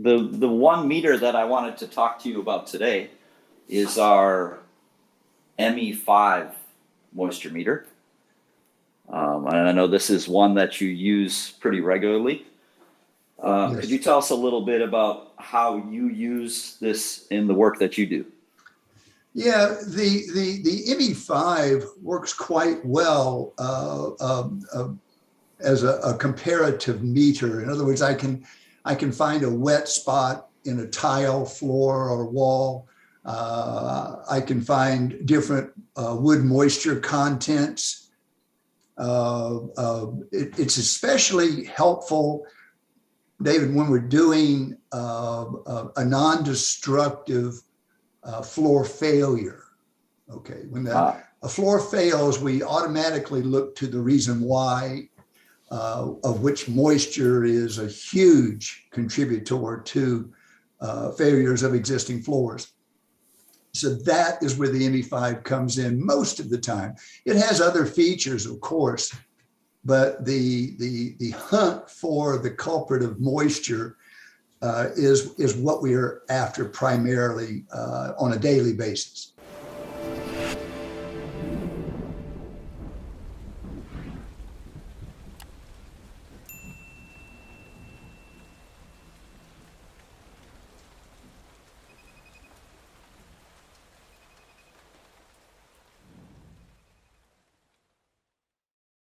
the one meter that I wanted to talk to you about today is our ME5 moisture meter. And I know this is one that you use pretty regularly. Yes. Could you tell us a little bit about how you use this in the work that you do? Yeah, the ME5 works quite well as a comparative meter. In other words, I can find a wet spot in a tile, floor, or wall. I can find different wood moisture contents. It's especially helpful, David, when we're doing a non-destructive floor failure. Okay, when a floor fails, we automatically look to the reason why, of which moisture is a huge contributor to failures of existing floors. So that is where the ME5 comes in most of the time. It has other features, of course, but the hunt for the culprit of moisture is what we are after primarily on a daily basis.